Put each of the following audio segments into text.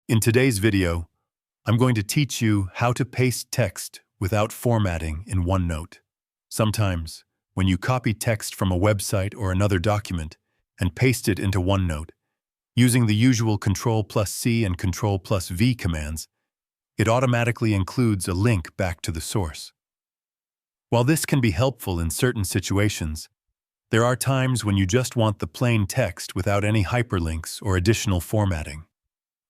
In today's video, I'm going to teach you how to paste text without formatting in OneNote. Sometimes, when you copy text from a website or another document and paste it into OneNote, using the usual Ctrl+C and Ctrl+V commands, it automatically includes a link back to the source. While this can be helpful in certain situations, there are times when you just want the plain text without any hyperlinks or additional formatting.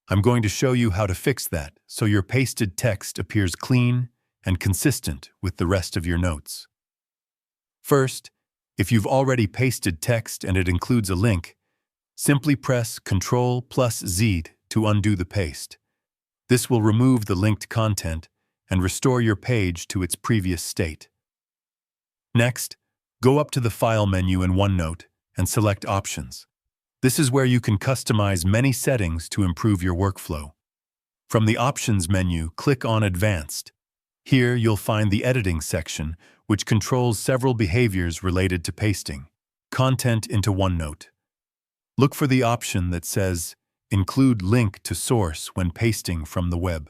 I'm going to show you how to fix that so your pasted text appears clean and consistent with the rest of your notes. First, if you've already pasted text and it includes a link, simply press Ctrl+Z to undo the paste. This will remove the linked content and restore your page to its previous state. Next, go up to the File menu in OneNote and select Options. This is where you can customize many settings to improve your workflow. From the Options menu, click on Advanced. Here you'll find the Editing section, which controls several behaviors related to pasting content into OneNote. Look for the option that says Include link to source when pasting from the web.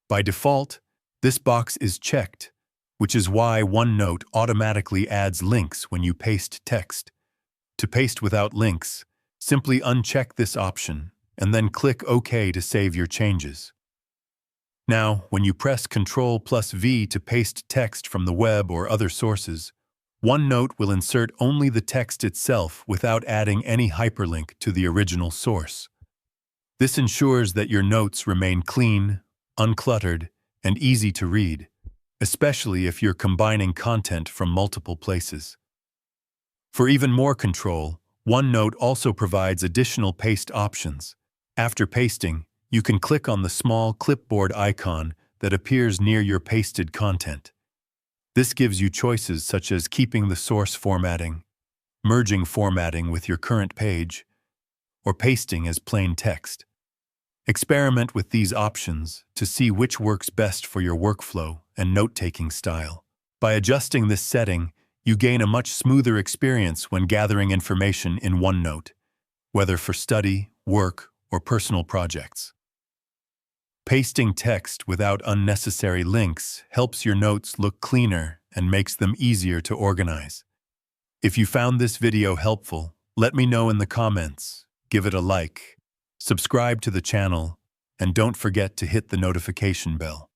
By default, this box is checked, which is why OneNote automatically adds links when you paste text. To paste without links, simply uncheck this option and then click OK to save your changes. Now, when you press Ctrl+V to paste text from the web or other sources, OneNote will insert only the text itself without adding any hyperlink to the original source. This ensures that your notes remain clean, uncluttered, and easy to read, especially if you're combining content from multiple places. For even more control, OneNote also provides additional paste options. After pasting, you can click on the small clipboard icon that appears near your pasted content. This gives you choices such as keeping the source formatting, merging formatting with your current page, or pasting as plain text. Experiment with these options to see which works best for your workflow and note-taking style. By adjusting this setting, you gain a much smoother experience when gathering information in OneNote, whether for study, work, or personal projects. Pasting text without unnecessary links helps your notes look cleaner and makes them easier to organize. If you found this video helpful, let me know in the comments, give it a like, subscribe to the channel, and don't forget to hit the notification bell.